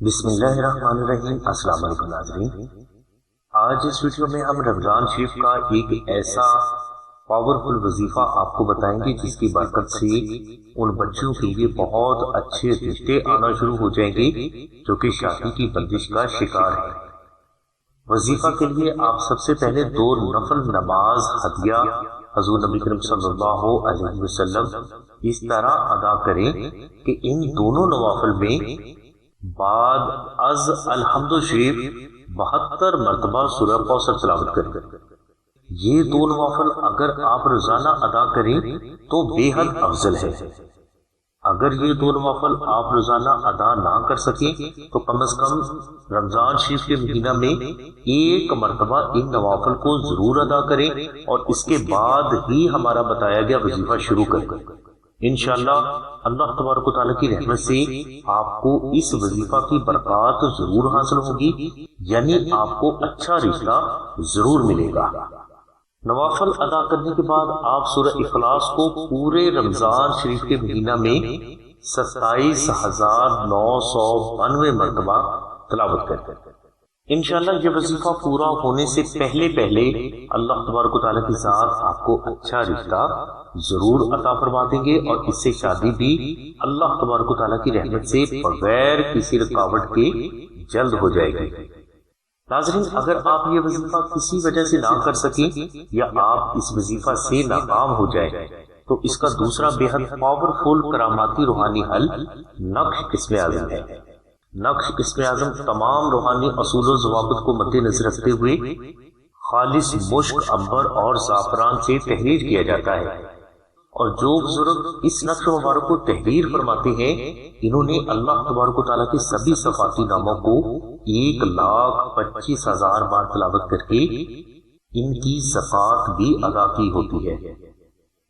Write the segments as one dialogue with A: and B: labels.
A: بسم اللہ الرحمن الرحیم۔ السلام علیکم ناظرین، آج اس ویڈیو میں ہم رمضان شریف کا ایک ایسا پاورفل وظیفہ آپ کو بتائیں گے جس کی برکت سے ان بچوں کے لیے بہت اچھے رشتے آنا شروع ہو جائیں گے جو کہ شادی کی بندش کا شکار ہے۔ وظیفہ کے لیے آپ سب سے پہلے 2 نفل نماز ہدیہ حضور نبی کریم صلی اللہ علیہ وسلم اس طرح ادا کریں کہ ان دونوں نوافل میں بعد از الحمد شریف 72 مرتبہ سورہ کوثر تلاوت کریں۔ یہ 2 نوافل اگر آپ روزانہ ادا کریں تو بے حد افضل ہے۔ اگر یہ 2 نوافل آپ روزانہ ادا نہ کر سکیں تو کم از کم رمضان شریف کے مہینہ میں 1 مرتبہ ان نوافل کو ضرور ادا کریں اور اس کے بعد ہی ہمارا بتایا گیا وظیفہ شروع کریں۔ انشاءاللہ اللہ تبارک و تعالیٰ کی رحمت سے آپ کو اس وظیفہ کی برکات ضرور حاصل ہوگی، یعنی آپ کو اچھا رشتہ ضرور ملے گا۔ نوافل ادا کرنے کے بعد آپ سورہ اخلاص کو پورے رمضان شریف کے مہینہ میں 27,992 مرتبہ تلاوت کرتے ہیں۔ انشاءاللہ یہ وظیفہ پورا ہونے سے پہلے اللہ تبارک و تعالیٰ کی ذات آپ کو اچھا رشتہ ضرور عطا فرما دیں گے اور اس سے شادی بھی اللہ تبارک و تعالیٰ کی رحمت سے بغیر کسی رکاوٹ کے جلد ہو جائے گی۔ ناظرین، اگر آپ یہ وظیفہ کسی وجہ سے نہ کر سکیں یا آپ اس وظیفہ سے ناکام ہو جائے تو اس کا دوسرا بے حد پاورفل کراماتی روحانی حل نقش اسم اعظم ہے۔ نقش اسم اعظم تمام روحانی اصول و ضوابط کو مد نظر رکھتے ہوئے خالص مشک، عنبر اور زعفران سے تحریر کیا جاتا ہے، اور جو بزرگ اس نقش مبارک کو تحریر فرماتے ہیں انہوں نے اللہ تبارک و تعالیٰ کے سبھی صفاتی ناموں کو 1,25,000 بار تلاوت کر کے ان کی صفات بھی ادا کی ہوتی ہے۔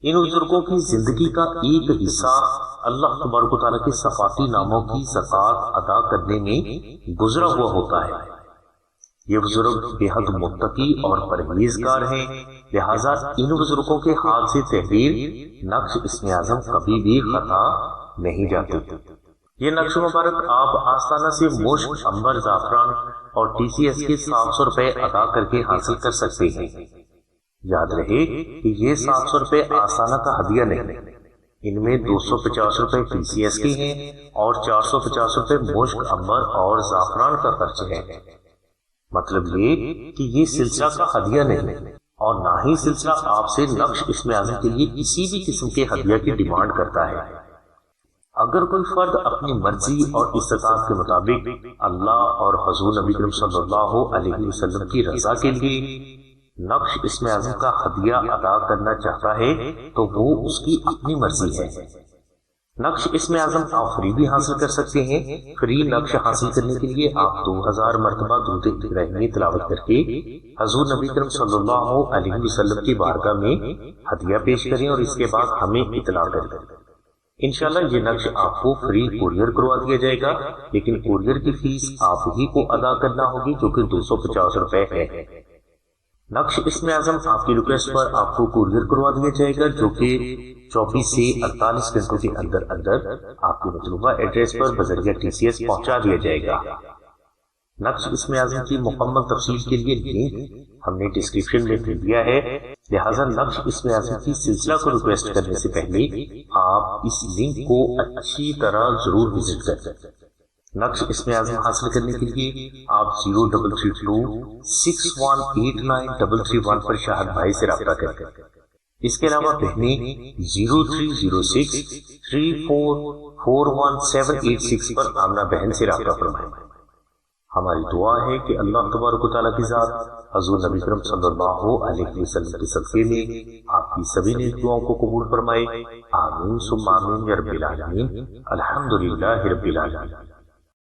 A: ان بزرگوں کی زندگی کا ایک حصہ اللہ تبارک و تعالیٰ کے صفاتی ناموں کی زکات ادا کرنے میں گزرا ہوا ہوتا ہے۔ یہ بزرگ بے حد متقی اور پرہیزگار ہیں، لہٰذا ان بزرگوں کے ہاتھ سے تحریر نقش اسم اعظم کبھی بھی خطا نہیں جاتے۔ یہ نقش مبارک آپ آستانہ سے مشک، عنبر، زعفران اور TCS کے 700 روپے ادا کر کے حاصل کر سکتے ہیں۔ یاد رہے کہ یہ 700 روپے آستانہ کا ہدیہ نہیں، ان میں 250 روپے TCS کے ہیں اور 450 روپے مشک، عنبر اور زعفران کا خرچ ہے۔ مطلب یہ کہ یہ سلسلہ کا ہدیہ نہیں اور نہ ہی سلسلہ آپ سے نقش اسم اعظم کے لیے کسی بھی قسم کے ہدیہ کی ڈیمانڈ کرتا ہے۔ اگر کوئی فرد اپنی مرضی اور استطاعت کے مطابق اللہ اور حضور نبی کریم صلی اللہ علیہ وسلم کی رضا کے لیے نقش اسم اعظم کا ہدیہ ادا کرنا چاہتا ہے تو وہ اس کی اپنی مرضی ہے۔ نقش اسم اعظم آپ فری بھی حاصل کر سکتے ہیں۔ فری نقش حاصل کرنے کے لیے آپ 2000 مرتبہ درود ابراہیمی تلاوت کر کے حضور نبی کریم صلی اللہ علیہ وسلم کی بارگاہ میں ہدیہ پیش کریں اور اس کے بعد ہمیں اطلاع کریں۔ انشاءاللہ یہ نقش آپ کو فری کوریئر کروا دیا جائے گا، لیکن کوریئر کی فیس آپ ہی کو ادا کرنا ہوگی جو کہ 250 روپے ہے۔ نقش اسم اعظم آپ کی ریکویسٹ پر آپ کو کوریئر کروا دیا جائے گا جو کہ 24 سے 48 گھنٹوں کے اندر آپ کے مطلوبہ ایڈریس پر بذریعہ TCS پہنچا دیا جائے گا۔ نقش اسم اعظم کی مکمل تفصیل کے لیے لنک ہم نے ڈسکرپشن میں دے دیا ہے، لہٰذا نقش اسم اعظم کی سلسلہ کو ریکویسٹ کرنے سے پہلے آپ اس لنک کو اچھی طرح ضرور وزٹ کریں۔ نقش اسم اعظم حاصل کرنے کے لیے آپ 0332 6189 پر شاہد بھائی سے رابطہ کریں۔ اس کے علاوہ بہنیں 0306 3441 پر آمنہ بہن سے رابطہ فرمائیں۔ ہماری دعا ہے کہ اللہ تبارک و تعالیٰ کی ذات حضور نبی کریم صلی اللہ علیہ وسلم کے صدقے میں آپ کی سبھی نیک دعاؤں کو قبول فرمائے۔ آمین ثم آمین یا رب العالمین۔ الحمدللہ رب العالمین۔